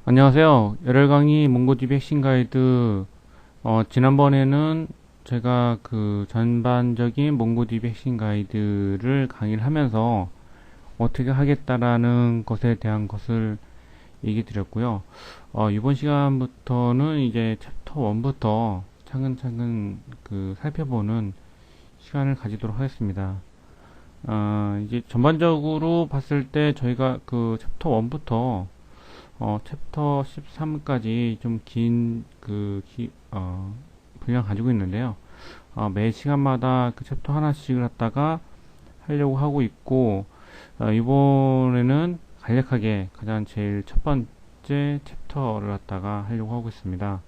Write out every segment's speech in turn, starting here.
안녕하세요. 열혈 강의 몽고DB 핵심 가이드. 지난번에는 제가 그 전반적인 몽고DB 핵심 가이드를 강의를 하면서 어떻게 하겠다라는 것에 대한 것을 얘기 드렸고요. 이번 시간부터는 이제 챕터 1부터 차근차근 그 살펴보는 시간을 가지도록 하겠습니다. 이제 전반적으로 봤을 때 저희가 그 챕터 1부터 챕터 13까지 좀 긴 분량 가지고 있는데요. 매 시간마다 그 챕터 하나씩을 갖다가 하려고 하고 있고, 이번에는 간략하게 가장 제일 첫 번째 챕터를 갖다가 하려고 하고 있습니다.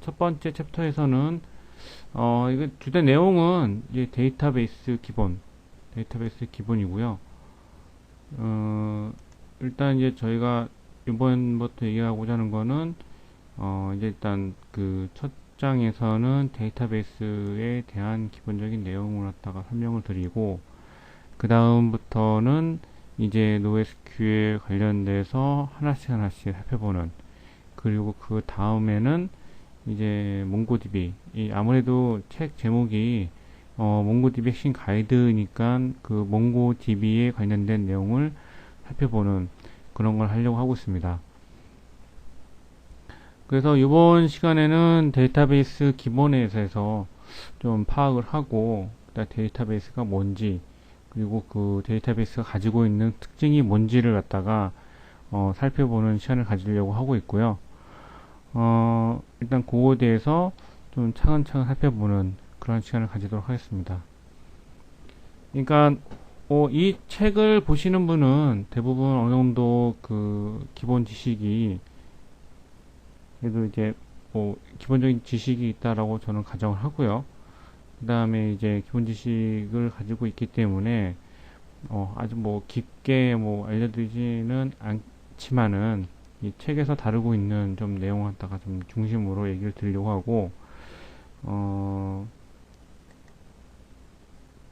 첫 번째 챕터에서는, 이거 주된 내용은 이제 데이터베이스 기본이고요. 일단 이제 저희가 이번부터 얘기하고자 하는 거는 이제 일단 그 첫 장에서는 데이터베이스에 대한 기본적인 내용을 갖다가 설명을 드리고, 그 다음부터는 이제 NoSQL 관련돼서 하나씩 살펴보는, 그리고 그 다음에는 이제 몽고DB, 아무래도 책 제목이 몽고DB 핵심 가이드니까 그 몽고DB에 관련된 내용을 살펴보는 그런 걸 하려고 하고 있습니다. 그래서 이번 시간에는 데이터베이스 기본에 대해서 좀 파악을 하고, 데이터베이스가 뭔지, 그리고 그 데이터베이스가 가지고 있는 특징이 뭔지를 갖다가 살펴보는 시간을 가지려고 하고 있고요. 일단 그거에 대해서 좀 차근차근 살펴보는 그런 시간을 가지도록 하겠습니다. 그러니까 이 책을 보시는 분은 대부분 어느 정도 그 기본 지식이, 그래도 이제 기본적인 지식이 있다라고 저는 가정을 하고요. 그 다음에 이제 기본 지식을 가지고 있기 때문에 아주 깊게 알려드리지는 않지만은 이 책에서 다루고 있는 좀 내용을 갖다가 좀 중심으로 얘기를 드리려고 하고,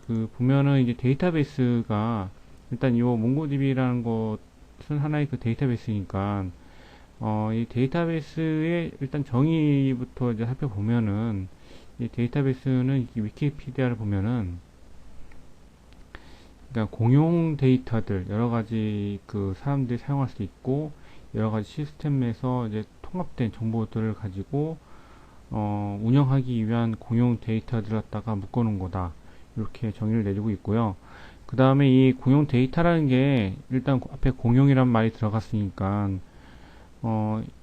그 보면은 이제 데이터베이스가, 일단 이 몽고DB라는 것은 하나의 그 데이터베이스니까 이 데이터베이스의 일단 정의부터 이제 살펴보면은, 이 데이터베이스는 이 위키피디아를 보면은, 그러니까 공용 데이터들 여러 가지 그 사람들이 사용할 수 있고, 여러 가지 시스템에서 이제 통합된 정보들을 가지고 운영하기 위한 공용 데이터들을 갖다가 묶어놓은 거다, 이렇게 정의를 내리고 있고요. 그 다음에 이 공용 데이터라는 게, 일단 앞에 공용이란 말이 들어갔으니까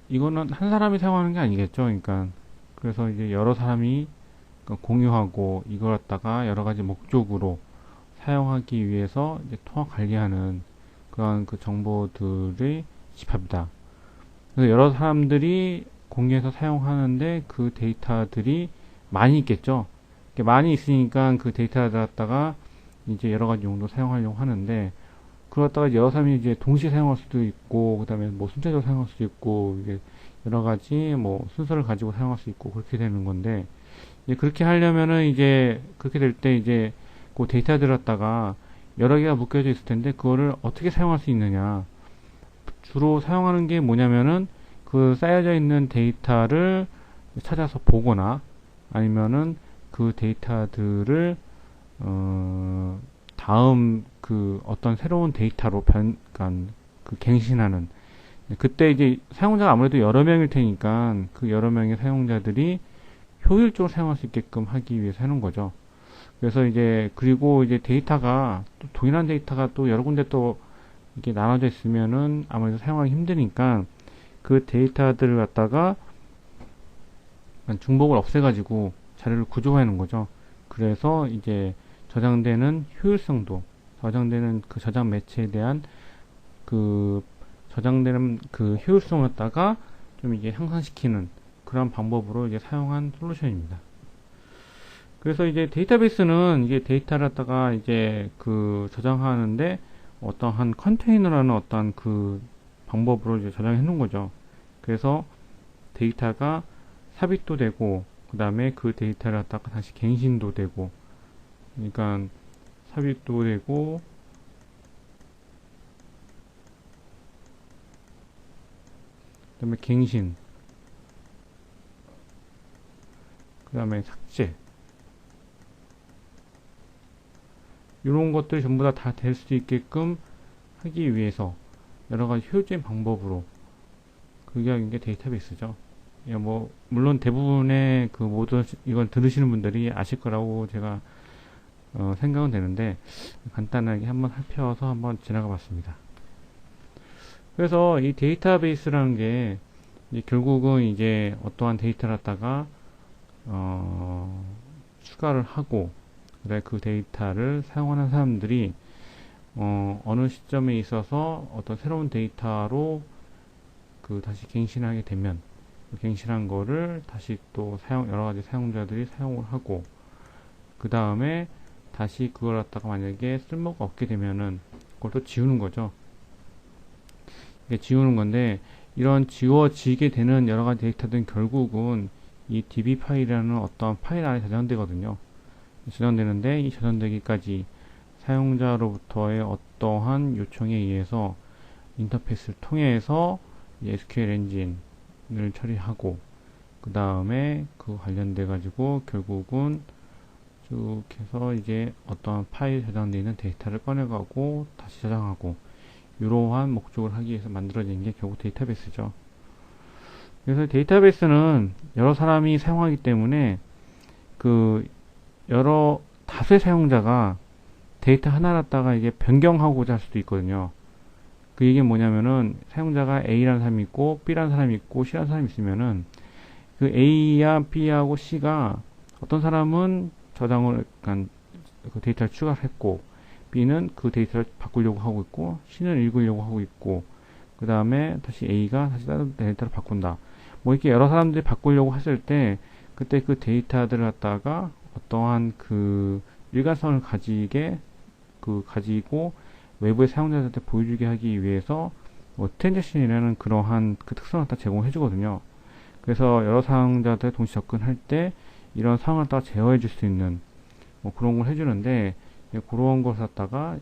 이거는 한 사람이 사용하는 게 아니겠죠. 그러니까 그래서 이제 여러 사람이 공유하고, 이걸 갖다가 여러 가지 목적으로 사용하기 위해서 이제 통합 관리하는 그런 그 정보들의 집합이다. 그래서 여러 사람들이 공유해서 사용하는데 그 데이터들이 많이 있겠죠. 많이 있으니까 그 데이터를 갖다가 이제 여러 가지 용도 사용하려고 하는데, 그러다가 여러 사람이 이제 동시에 사용할 수도 있고, 그 다음에 순차적으로 사용할 수도 있고, 이게 여러 가지 순서를 가지고 사용할 수 있고, 그렇게 되는 건데, 이제 그렇게 하려면은 이제 그렇게 될 때 이제 그 데이터 들었다가 여러 개가 묶여져 있을 텐데, 그거를 어떻게 사용할 수 있느냐. 주로 사용하는 게 뭐냐면은 그 쌓여져 있는 데이터를 찾아서 보거나, 아니면은 그 데이터들을 다음 그 어떤 새로운 데이터로 그러니까 그 갱신하는, 그때 이제 사용자가 아무래도 여러 명일 테니까 그 여러 명의 사용자들이 효율적으로 사용할 수 있게끔 하기 위해서 하는 거죠. 그래서 이제, 그리고 이제 데이터가 또 동일한 데이터가 또 여러 군데 또 이렇게 나눠져 있으면은 아무래도 사용하기 힘드니까 그 데이터들을 갖다가 중복을 없애가지고 자료를 구조화하는 거죠. 그래서 이제 저장되는 효율성도, 저장되는 그 저장 매체에 대한 그 저장되는 그 효율성을 갖다가 좀 이게 향상시키는 그런 방법으로 이제 사용한 솔루션입니다. 그래서 이제 데이터베이스는 이게 데이터를 갖다가 이제 그 저장하는데 어떠한 컨테이너라는 어떤 그 방법으로 이제 저장해 놓은 거죠. 그래서 데이터가 삽입도 되고, 그 다음에 그 데이터를 갖다가 다시 갱신도 되고, 그러니까 삽입도 되고, 다음에 갱신, 그 다음에 삭제, 이런 것들이 전부 다 될 수 있게끔 하기 위해서 여러 가지 효율적인 방법으로 그게 하는 게 데이터베이스죠. 예, 뭐 물론 대부분의 그 모든 이걸 들으시는 분들이 아실 거라고 제가 생각은 되는데 간단하게 한번 살펴서 한번 지나가 봤습니다. 그래서 이 데이터베이스라는 게 이제 결국은 이제 어떠한 데이터를 갖다가 추가를 하고 그다음에 그 데이터를 사용하는 사람들이 어느 시점에 있어서 어떤 새로운 데이터로 그 다시 갱신하게 되면 그 갱신한 거를 다시 또 여러 가지 사용자들이 사용을 하고 그 다음에 다시 그걸 갖다가 만약에 쓸모가 없게 되면은 그걸 또 지우는 거죠. 이게 지우는 건데 이런 지워지게 되는 여러 가지 데이터들은 결국은 이 db 파일이라는 어떤 파일 안에 저장되거든요. 저장되는데 이 저장되기까지 사용자로부터의 어떠한 요청에 의해서 인터페이스를 통해서 SQL 엔진을 처리하고 그 다음에 그 관련돼 가지고 결국은 쭉 해서 이제 어떠한 파일 저장되어 있는 데이터를 꺼내가고 다시 저장하고 이러한 목적을 하기 위해서 만들어진 게 결국 데이터베이스죠. 그래서 데이터베이스는 여러 사람이 사용하기 때문에 그 여러 다수의 사용자가 데이터 하나를 갖다가 이게 변경하고자 할 수도 있거든요. 그 얘기는 뭐냐면은 사용자가 A라는 사람이 있고 B라는 사람이 있고 C라는 사람이 있으면은 그 A야 B하고 C가 어떤 사람은 저장을 그러니까 그 데이터를 추가를 했고 B는 그 데이터를 바꾸려고 하고 있고 C는 읽으려고 하고 있고 그 다음에 다시 A가 다시 다른 데이터를 바꾼다. 뭐 이렇게 여러 사람들이 바꾸려고 했을 때 그때 그 데이터들을 갖다가 어떠한 그 일관성을 가지고 외부의 사용자들한테 보여주게 하기 위해서 뭐 트랜잭션이라는 그러한 그 특성을 갖다 제공해 주거든요. 그래서 여러 사용자들 동시 접근할 때 이런 상황을 갖다가 제어해 줄 수 있는 뭐 그런 걸 해주는데 그런 것을 갖다가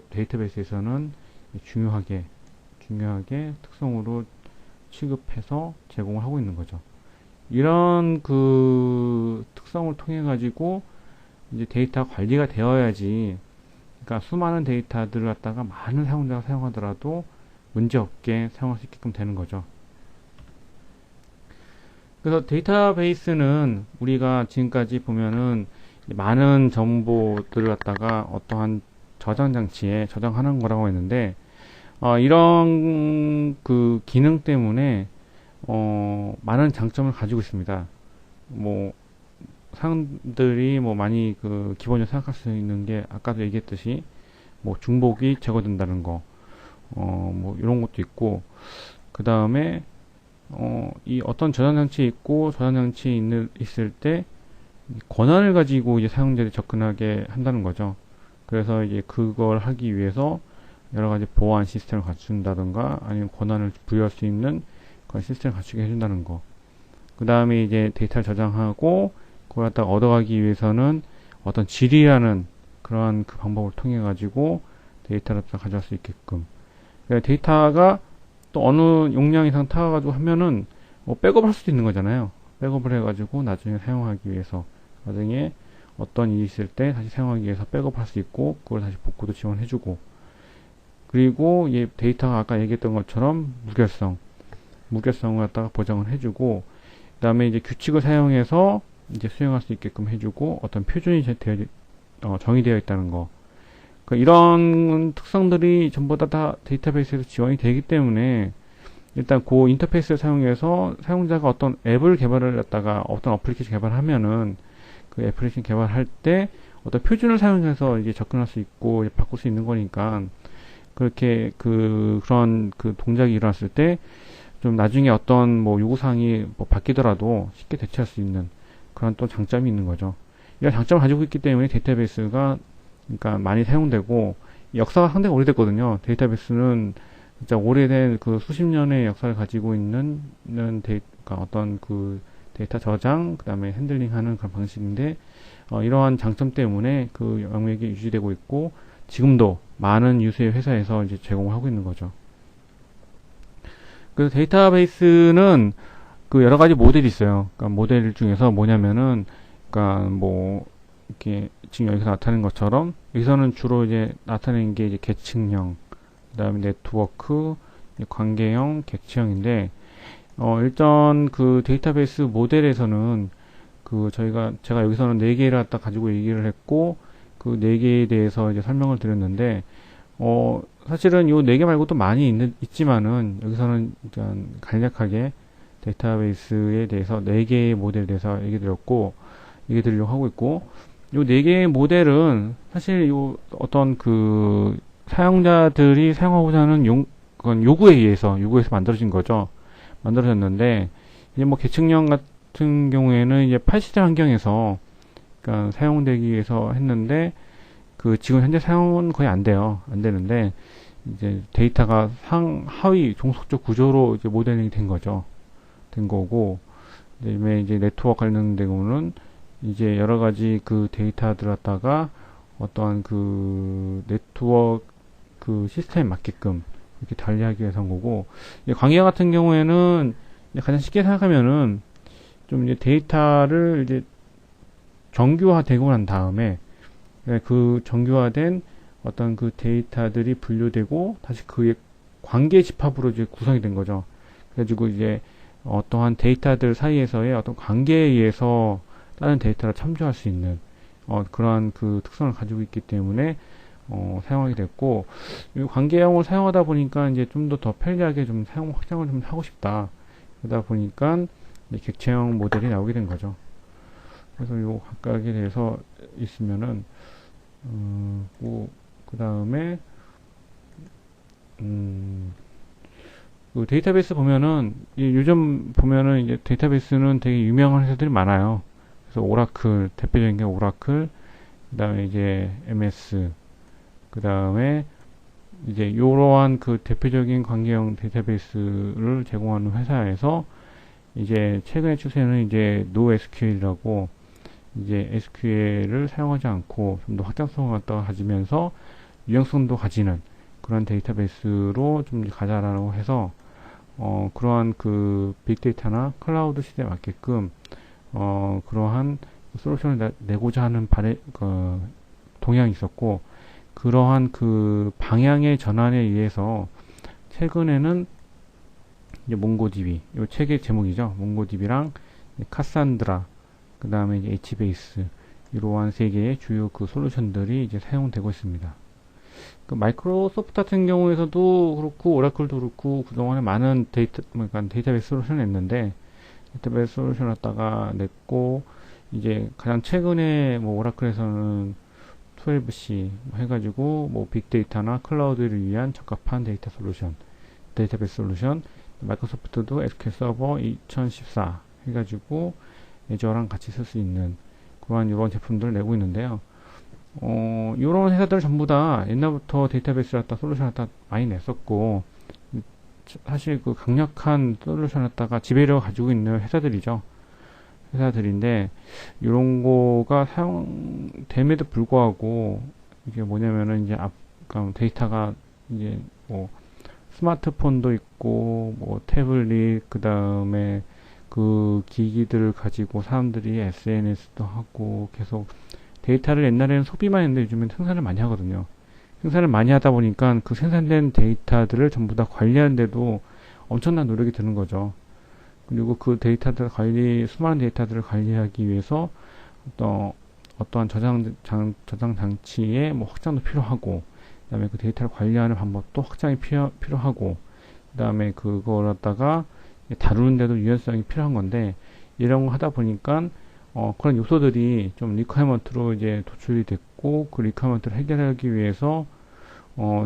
데이터베이스에서는 중요하게 특성으로 취급해서 제공을 하고 있는 거죠. 이런 그 특성을 통해 가지고 이제 데이터 관리가 되어야지 그러니까 수많은 데이터들을 갖다가 많은 사용자가 사용하더라도 문제없게 사용할 수 있게끔 되는 거죠. 그래서 데이터베이스는 우리가 지금까지 보면은 많은 정보들을 갖다가 어떠한 저장 장치에 저장하는 거라고 했는데 이런 그 기능 때문에 많은 장점을 가지고 있습니다. 뭐 사람들이 뭐 많이 그 기본적으로 생각할 수 있는 게 아까도 얘기했듯이 뭐 중복이 제거된다는 거, 뭐 이런 것도 있고 그 다음에 이 어떤 저장 장치에 있고 저장 장치에 있을 때 권한을 가지고 이제 사용자들이 접근하게 한다는 거죠. 그래서 이제 그걸 하기 위해서 여러 가지 보안 시스템을 갖춘다든가 아니면 권한을 부여할 수 있는 그런 시스템을 갖추게 해준다는 거. 그 다음에 이제 데이터를 저장하고 그걸 갖다가 얻어가기 위해서는 어떤 질이라는 그러한 그 방법을 통해 가지고 데이터를 가져갈 수 있게끔. 그러니까 데이터가 또 어느 용량 이상 타가지고 하면은 뭐 백업을 할 수도 있는 거잖아요. 백업을 해가지고 나중에 사용하기 위해서 나중에 어떤 일이 있을 때 다시 사용하기 위해서 백업할 수 있고 그걸 다시 복구도 지원해주고 그리고 이 데이터가 아까 얘기했던 것처럼 무결성을 갖다가 보장을 해주고 그 다음에 이제 규칙을 사용해서 이제 수행할 수 있게끔 해주고 어떤 표준이 정의되어 있다는 거. 그러니까 이런 특성들이 전부 다 데이터베이스에서 지원이 되기 때문에 일단 그 인터페이스를 사용해서 사용자가 어떤 앱을 개발을 했다가 어떤 어플리케이션 개발하면은 그 애플리케이션 개발할 때 어떤 표준을 사용해서 이제 접근할 수 있고 바꿀 수 있는 거니까 그렇게 그런 그 동작이 일어났을 때 좀 나중에 어떤 뭐 요구사항이 뭐 바뀌더라도 쉽게 대처할 수 있는 그런 또 장점이 있는 거죠. 이런 장점을 가지고 있기 때문에 데이터베이스가 그러니까 많이 사용되고 역사가 상당히 오래됐거든요. 데이터베이스는 진짜 오래된 그 수십 년의 역사를 가지고 있는 그러니까 어떤 그 데이터 저장 그 다음에 핸들링하는 그런 방식인데 이러한 장점 때문에 그 영역이 유지되고 있고 지금도 많은 유수의 회사에서 이제 제공을 하고 있는 거죠. 그래서 데이터베이스는 그 여러 가지 모델이 있어요. 그러니까 모델 중에서 뭐냐면은, 그러니까 뭐 이렇게 지금 여기서 나타낸 것처럼 여기서는 주로 이제 나타낸 게 이제 계층형, 그다음에 네트워크, 관계형, 객체형인데, 일단 그 데이터베이스 모델에서는 그 제가 여기서는 네 개를 갖다 가지고 얘기를 했고, 그 네 개에 대해서 이제 설명을 드렸는데, 사실은 요 네 개 말고도 많이 있지만은 여기서는 일단 간략하게 데이터베이스에 대해서 네 개의 모델에 대해서 얘기 드리려고 하고 있고, 요 네 개의 모델은 사실 요 어떤 그 사용자들이 사용하고자 하는 그건 요구에서 만들어진 거죠. 만들어졌는데, 이제 뭐 계층형 같은 경우에는 이제 8시대 환경에서 그러니까 사용되기 위해서 했는데, 그 지금 현재 사용은 거의 안 돼요. 안 되는데 이제 데이터가 하위 종속적 구조로 이제 모델링이 된 거죠. 된 거고, 그다음에 이제 네트워크 관련된 경우는 이제 여러 가지 그 데이터들 갖다가 어떠한 그 네트워크 그 시스템에 맞게끔 이렇게 달리하기 위해서 한 거고, 관계 같은 경우에는 이제 가장 쉽게 생각하면은 좀 이제 데이터를 이제 정규화되고 난 다음에 그 정규화된 어떤 그 데이터들이 분류되고 다시 그의 관계 집합으로 이제 구성이 된 거죠. 그래가지고 이제 어떠한 데이터들 사이에서의 어떤 관계에 의해서 다른 데이터를 참조할 수 있는 그러한 그 특성을 가지고 있기 때문에 사용하게 됐고, 이 관계형을 사용하다 보니까 이제 좀 더 편리하게 좀 사용 확장을 좀 하고 싶다. 그러다 보니까 객체형 모델이 나오게 된 거죠. 그래서 요 각각에 대해서 있으면은 그 다음에 그 데이터베이스 보면은 요즘 보면은 이제 데이터베이스는 되게 유명한 회사들이 많아요. 그래서 오라클, 대표적인 게 오라클, 그 다음에 이제 MS, 그 다음에 이제 이러한 그 대표적인 관계형 데이터베이스를 제공하는 회사에서 이제 최근의 추세는 이제 NoSQL이라고, 이제 SQL을 사용하지 않고 좀 더 확장성을 갖다가 가지면서 유용성도 가지는 그런 데이터베이스로 좀 가자라고 해서 그러한 그 빅데이터나 클라우드 시대에 맞게끔 그러한 솔루션을 내고자 하는 동향이 있었고, 그러한 그 방향의 전환에 의해서 최근에는 이제 몽고DB, 요 책의 제목이죠. 몽고DB랑 카산드라, 그 다음에 이제 HBase, 이러한 세 개의 주요 그 솔루션들이 이제 사용되고 있습니다. 그 마이크로소프트 같은 경우에서도 그렇고 오라클도 그렇고 그동안에 많은 그러니까 데이터베이스 솔루션을 냈는데, 데이터베이스 솔루션을 갖다가 냈고, 이제 가장 최근에 뭐 오라클에서는 12C 해가지고 뭐 빅데이터나 클라우드를 위한 적합한 데이터 솔루션, 데이터베이스 솔루션, 마이크로소프트도 SQL 서버 2014 해가지고 애저랑 같이 쓸 수 있는 그러한 이런 제품들을 내고 있는데요. 이런 회사들 전부 다 옛날부터 데이터베이스를 갖다 솔루션을 갖다 많이 냈었고, 사실 그 강력한 솔루션을 갖다가 지배력을 가지고 있는 회사들이죠. 회사들인데, 이런 거가 사용됨에도 불구하고, 이게 뭐냐면은 이제 그러니까 데이터가 이제 뭐 스마트폰도 있고, 뭐 태블릿, 그 다음에 그 기기들을 가지고 사람들이 SNS도 하고 계속 데이터를 옛날에는 소비만 했는데 요즘엔 생산을 많이 하거든요. 생산을 많이 하다 보니까 그 생산된 데이터들을 전부 다 관리하는데도 엄청난 노력이 드는 거죠. 그리고 그 데이터들 수많은 데이터들을 관리하기 위해서 어떠한 저장 장치의 뭐 확장도 필요하고, 그 다음에 그 데이터를 관리하는 방법도 확장이 필요하고, 그 다음에 그걸 갖다가 다루는데도 유연성이 필요한 건데, 이런 거 하다 보니까 그런 요소들이 좀 리퀘어먼트로 이제 도출이 됐고, 그 리퀘어먼트를 해결하기 위해서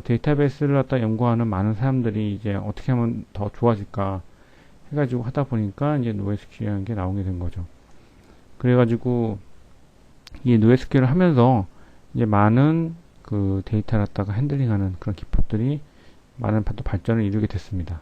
데이터베이스를 갖다 연구하는 많은 사람들이 이제 어떻게 하면 더 좋아질까 해가지고 하다 보니까 이제 NoSQL이라는 게 나오게 된 거죠. 그래가지고 이 NoSQL을 하면서 이제 많은 그 데이터를 갖다가 핸들링하는 그런 기법들이 많은 발전을 이루게 됐습니다.